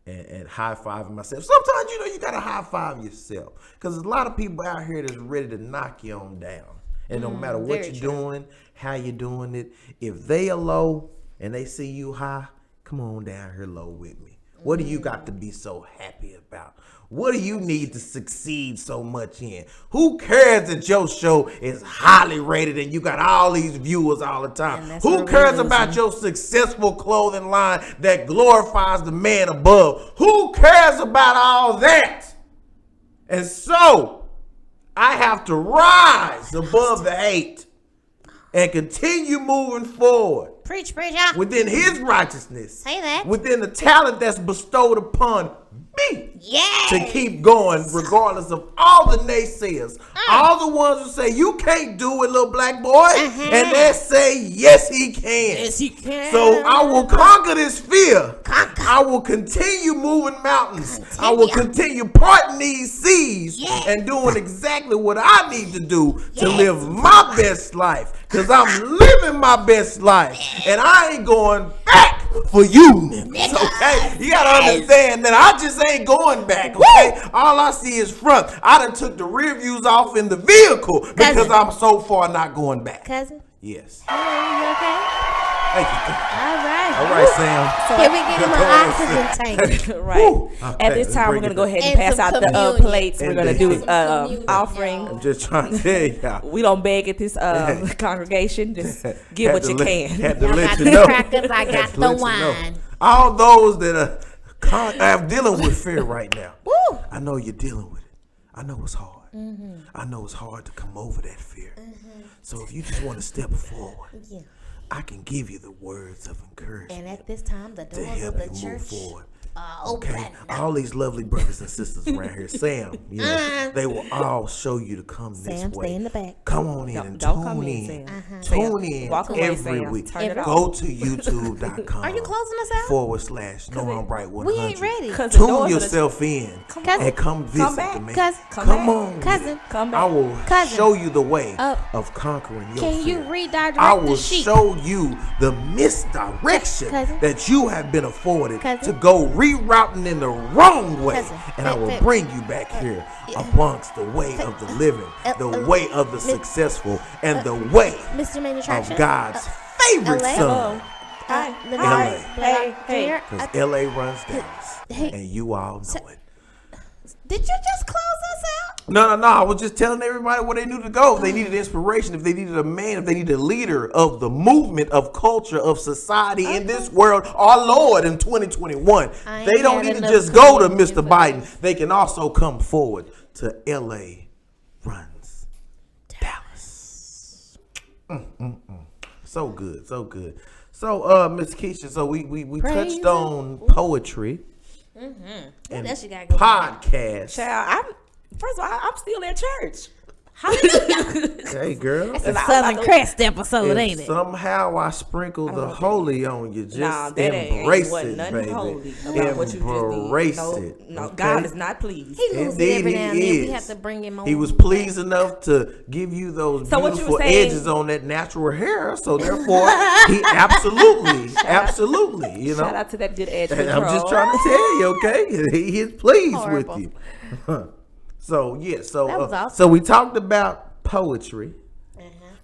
and high-fiving myself. Sometimes, you got to high-five yourself because there's a lot of people out here that's ready to knock you on down. And no matter what you're doing, how you're doing it, if they are low and they see you high, come on down here low with me. What do you got to be so happy about? What do you need to succeed so much in? Who cares that your show is highly rated and you got all these viewers all the time? Who cares about your successful clothing line that glorifies the man above? Who cares about all that? And so I have to rise above the hate and continue moving forward. Preach, preacher. Within his righteousness. Say that. Within the talent that's bestowed upon me. Yes. To keep going regardless of all the naysayers. All the ones who say, you can't do it, little black boy. And they say, yes, he can. Yes, he can. So I will conquer this fear. I will continue moving mountains. I will continue parting these seas and doing exactly what I need to do to live my best life. Because I'm living my best life. And I ain't going back for you niggas, okay? You got to understand that I just ain't going back, okay? All I see is front. I done took the rear views off in the vehicle because I'm so far not going back. Cousin? Yes. Hello, you okay? Thank you. All right, Sam. So can we get him an oxygen tank? Right. Okay, at this time, we're going to go ahead and And pass some out the communion. plates. We're going to do offering. I'm just trying to tell y'all. We don't beg at this congregation. Just give what you can. Had to I let got you the know. crackers, I got Had to the let you know. wine. All those that are dealing with fear right now. Woo. I know you're dealing with it. I know it's hard. I know it's hard to come over that fear. So if you just want to step forward, I can give you the words of encouragement. And at this time, the to doors help of the you move church forward. open. Okay, all these lovely brothers and sisters around here, Sam, they will all show you to come this Sam, way. stay in the back. Come on in and Don't tune come in. in, Sam. Tune in Walk away, every Sam. week. Turn it off. Go to youtube.com. Are you closing us out? /No I'm Bright 100. We ain't ready. Cause the Tune doors of the- yourself in Cousin. and come visit back. the man. Cousin. Come on. Cousin. Come back. I will Cousin. show you the way Uh, of conquering your Can you fear. redirect I will the sheep? show you the misdirection Cousin. that you have been afforded Cousin. to go rerouting in the wrong way. Cousin. And I will Cousin. bring you back here amongst the way of the living, the way of the successful, and the way Mr. Main of Attraction. God's favorite LA? son. The LA. Hey. Because LA runs Dallas. Hey. And you all know it. Did you just close us out? No. I was just telling everybody where they knew to go. If they needed inspiration, if they needed a man, if they needed a leader of the movement, of culture, of society in this world, our Lord in 2021. I They ain't don't had need to enough just go to communion Mr. for Biden. this. They can also come forward to LA runs Dallas. So good. So, Miss Kisha, so we Praise touched on poetry. and that shit gotta go podcast. Child, first of all, I'm still at church. Hallelujah. Hey, girl. It's a Southern Crest episode, ain't it? Somehow I sprinkled the holy on you. Just that embrace wasn't it, nothing baby. holy about what you just Embrace did. it. No, okay? God is not pleased. He loses Indeed, every now and he then. We is. have to bring him on. He was pleased enough to give you those So what you beautiful were saying- edges on that natural hair. So therefore, he absolutely, you know. Shout out to that good edge I'm control. just trying to tell you, okay? He is pleased Horrible. with you. So yeah, That was awesome. so we talked about poetry.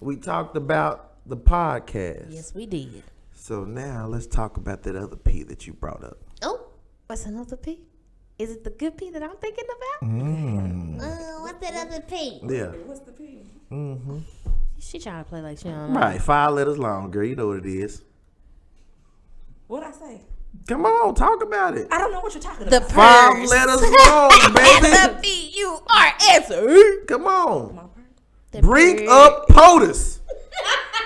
We talked about the podcast. Yes, we did. So now let's talk about that other P that you brought up. Oh, what's another P? Is it the good P that I'm thinking about? What's that other P? Yeah. What's the P? She trying to play like she don't know. Right, 5 letters long, girl. You know what it is. What'd I say? Come on, talk about it. I don't know what you're talking The about. 5 purse. letters long, baby. The P-U-R-S. Come on. The Bring purse. up POTUS.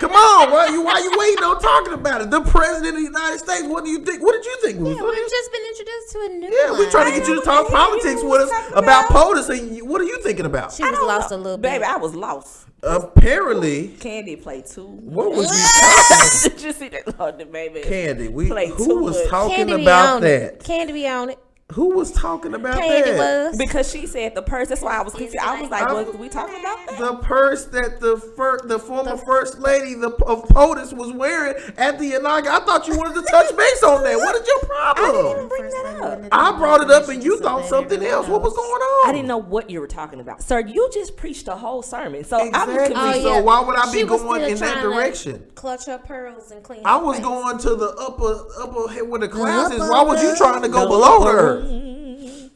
Come on, why you waiting on talking about it? The president of the United States. What do you think? What did you think? Yeah, we've just been introduced to a new Yeah, one. we're trying to get you to talk politics with us about POTUS. And what are you thinking about? She was lost a little bit. Baby, I was lost. Apparently, Candy played too. what was you talking? Did you see that? Oh, the baby. Candy, Play who too was much. talking Candy be about on that? it. Candy be on it. Who was talking about Candy that? was. Because she said the purse. That's why I was confused. I was like, what are we talking about? The purse that the former first lady of POTUS was wearing at the inauguration. I thought you wanted to touch base on that. What is your problem? Bring that up. I brought it up and you thought something else. What was going on? I didn't know what you were talking about. Sir, you just preached a whole sermon. So I'm Exactly. confused. So why would I be She was going still in that trying to direction? Clutch her pearls and clean I her was face. going to the upper head where the clouds is. Why was you trying to go below the earth?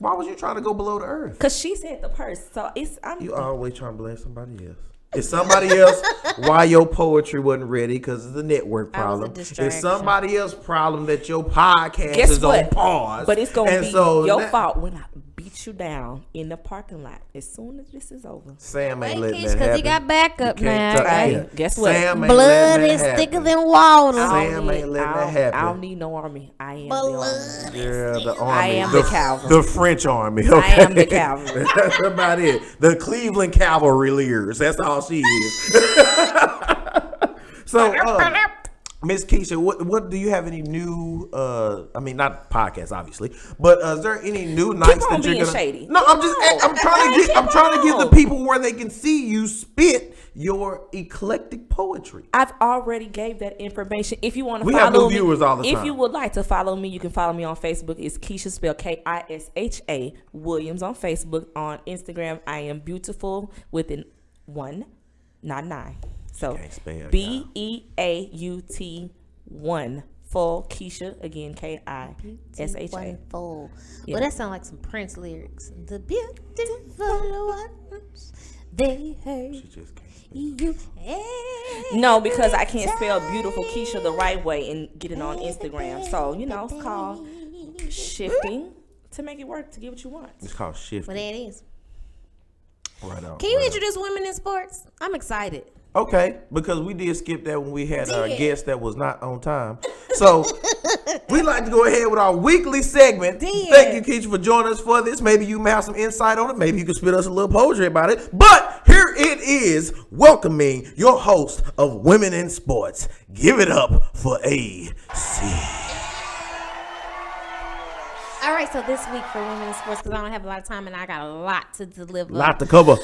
Why was you trying to go below the earth? Because she said the purse. So I'm You always trying to blame somebody else. It's somebody else why your poetry wasn't ready because it's a network I was a problem. It's distraction. somebody else's problem that your podcast Guess is what? on pause. But it's gonna And be so your that- fault when I beat you down in the parking lot as soon as this is over. Sam ain't Wait, letting Kish, that happen. because he got backup You can't now. touch Hey, that. guess what? Sam ain't Blood letting that is happen. thicker than water. Sam ain't letting that happen. I don't need no army. I am the army. Yeah, the army. I am the cavalry. The French army. I Okay? am the cavalry. That's about it. The Cleveland Cavaliers. That's all she is. So, Miss Kisha, what do you have any new? I mean, not podcasts, obviously, but is there any new nights on that you're being gonna? shady. No, I'm trying to give the people where they can see you spit your eclectic poetry. I've already gave that information. If you want to We follow have new me, viewers all the if time. you would like to follow me, you can follow me on Facebook. It's Kisha, spelled Kisha Williams on Facebook. On Instagram, I am beautiful with an 1, not 9. So Can't spell, BEAUT 1 full Kisha again KISHA. Wonderful. Yeah. Well, that sounds like some Prince lyrics. The beautiful ones, they hurt She just can't. you. No, because I can't spell beautiful Kisha the right way and get it on Instagram. So it's called shifting to make it work to get what you want. It's called shift. Well, there it is. Right on. Can you right on. introduce women in sports? I'm excited. Okay, because we did skip that when we had our Did. guest that was not on time. So we like to go ahead with our weekly segment. Did. Thank you, Keisha, for joining us for this. Maybe you may have some insight on it. Maybe you can spit us a little poetry about it. But here it is, welcoming your host of Women in Sports. Give it up for AC. All right, so this week for women in sports, because I don't have a lot of time and I got a lot to deliver. Lot to cover.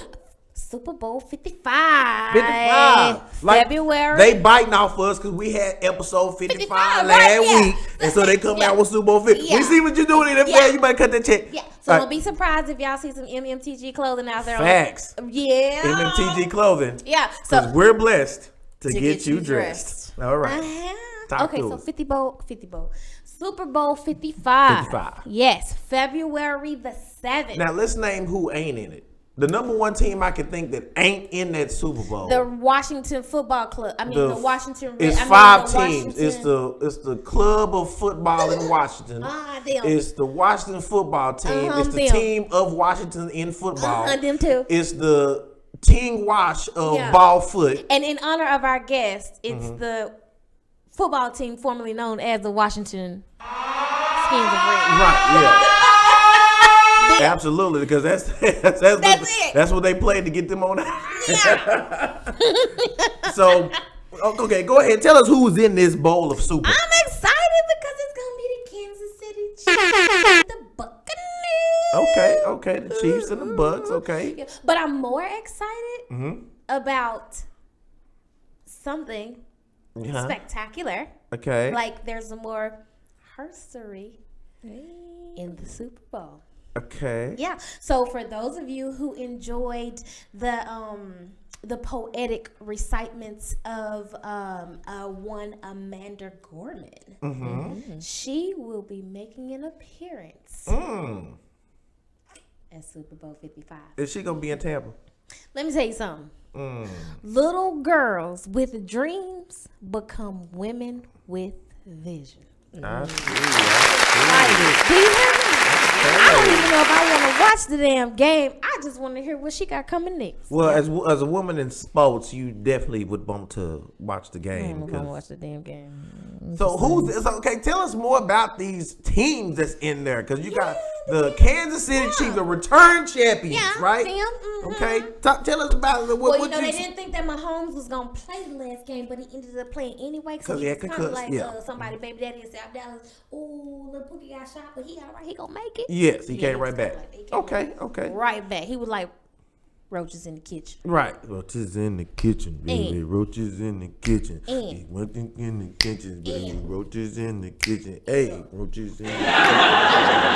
Super Bowl 55. 55. Like, February. They biting off us because we had episode 55 55, last right, yeah. week. And so they come Yeah. out with Super Bowl 50. Yeah. We see what you're doing in the Yeah. You better cut that check. Yeah, so All don't be surprised if y'all see some MMTG clothing out there. Facts. Yeah. MMTG clothing. Yeah. Because So we're blessed to to get you dressed. All right. Talk okay, to so us. 50 Bowl. Super Bowl 55. 55. Yes, February the 7th. Now let's name who ain't in it. The number one team I can think that ain't in that Super Bowl. The Washington Football Club. I mean, the Washington. It's I mean, 5 the teams. It's the club of football in Washington. Them. It's the Washington football team. It's the them. team of Washington in football. Them too. It's the Team Wash of Yeah. ball foot. And in honor of our guest, it's Mm-hmm. the football team formerly known as the Washington Skins of Red. Right, yeah. Absolutely, because that's what they played to get them on. Yeah. So, okay, go ahead. Tell us who's in this bowl of soup. I'm excited because it's gonna be the Kansas City Chiefs, the Buccaneers. Okay, the Chiefs and the Bucks. Okay, Yeah. But I'm more excited about something spectacular. Okay. Like there's more herstory in the Super Bowl. Okay. Yeah. So for those of you who enjoyed the poetic recitments of one Amanda Gorman, she will be making an appearance at Super Bowl 55. Is she gonna be in Tampa? Let me tell you something. Little girls with dreams become women with vision. I see. Do you hear me? I don't even know if I want to watch the damn game. I just want to hear what she got coming next. Well, as a woman in sports, you definitely would want to watch the game. I'm gonna watch the damn game. So okay? Tell us more about these teams that's in there, because you got the Kansas City Chiefs, the return champions, right? Them, Okay, tell us about it. Well, they didn't think that Mahomes was gonna play the last game, but he ended up playing anyway. Because he had kind of concussed, like somebody baby daddy in South Dallas. Oh, little Pookie got shot, but he all right. He gonna make it. Yes, he came right back. Okay. Okay. Right back. He was like roaches in the kitchen. Right. Roaches in the kitchen, baby. Roaches in the kitchen. And Working in the kitchen, baby. Roaches in the kitchen. Hey, roaches in the kitchen.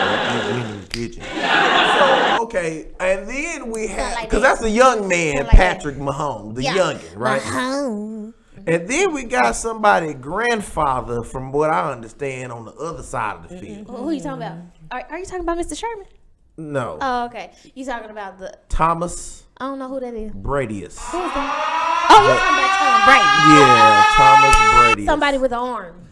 Roaches in the kitchen. So, okay. And then we have, because that's a young man, Patrick Mahomes, the youngin', right? Mahomes. And then we got somebody, grandfather, from what I understand, on the other side of the field. Who you talking about? Are you talking about Mr. Sherman? No. Oh, okay. You talking about the? Thomas I don't know who that is. Bradius. Who is that? Oh, you talking about Tom Brady? Yeah, Thomas Bradius. Somebody with an arm.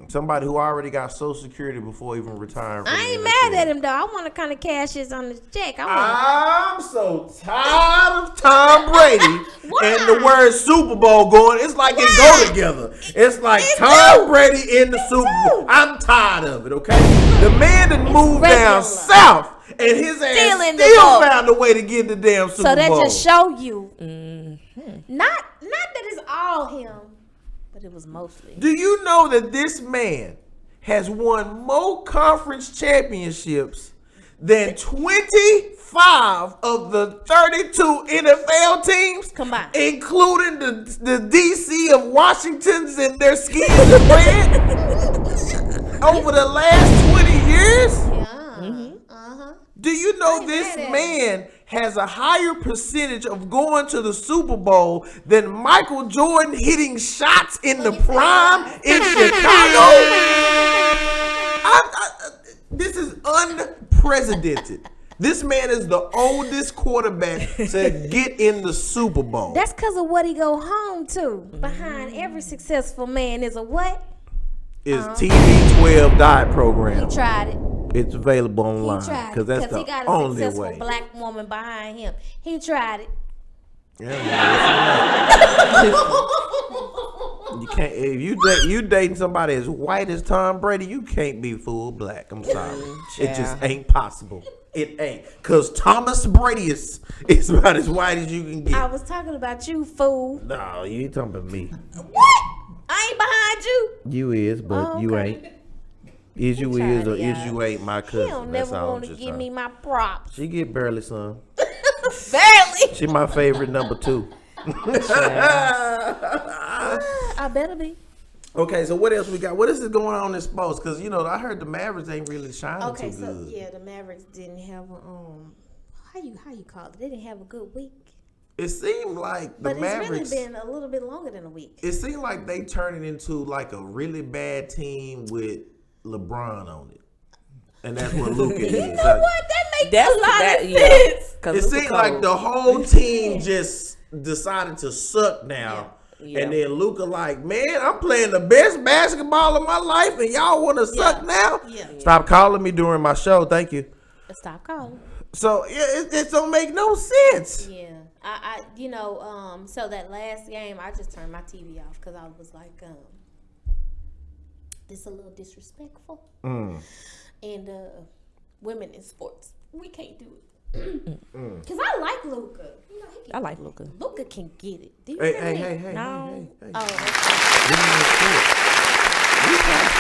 Somebody who already got Social Security before even retiring. I ain't mad at him though. I want to kind of cash his on the check. I'm so tired of Tom Brady and the word Super Bowl going. It's like it go together. It's like Tom Brady in the Super Bowl. I'm tired of it, okay? The man that moved down south and his ass still found a way to get the damn Super Bowl. So that just show you, not that it's all him, but it was mostly. Do you know that this man has won more conference championships than 25 of the 32 NFL teams combined, including the DC of Washington's and their skis and red over the last 20 years? Do you know this man has a higher percentage of going to the Super Bowl than Michael Jordan hitting shots in the prime in Chicago? This is unprecedented. This man is the oldest quarterback to get in the Super Bowl. That's because of what he go home to. Behind every successful man is a what? Is TB12 diet program. He tried it. It's available online because that's the he got a only successful way. Black woman behind him. He tried it. Yeah, you can't. If you dating somebody as white as Tom Brady, you can't be full black. I'm sorry, it just ain't possible. It ain't, cause Thomas Brady is about as white as you can get. I was talking about you, fool. No, you ain't talking about me. What? I ain't behind you. You is, but you ain't. Is you is or is you ain't my cousin? He don't never want to give me my props. She get barely some. Barely. She my favorite number 2. I better be. Okay, so what else we got? What is going on in sports? Because I heard the Mavericks ain't really shining too good. Yeah, the Mavericks didn't have a how you call it? They didn't have a good week. It seemed like the Mavericks. But it's really been a little bit longer than a week. It seemed like they turning into like a really bad team with LeBron on it, and that's what Luka is. You know what? That makes a lot of sense. It seemed like the whole team just decided to suck now. Yeah. And then Luka like, man, I'm playing the best basketball of my life, and y'all want to suck now? Yeah. Stop calling me during my show, thank you. Stop calling. So it don't make no sense. Yeah, I so that last game, I just turned my TV off because I was like, this a little disrespectful. And women in sports. We can't do it. Cause I like Luka. You know, I like Luka. Luka can get it. Do you Hey. No. Oh, okay.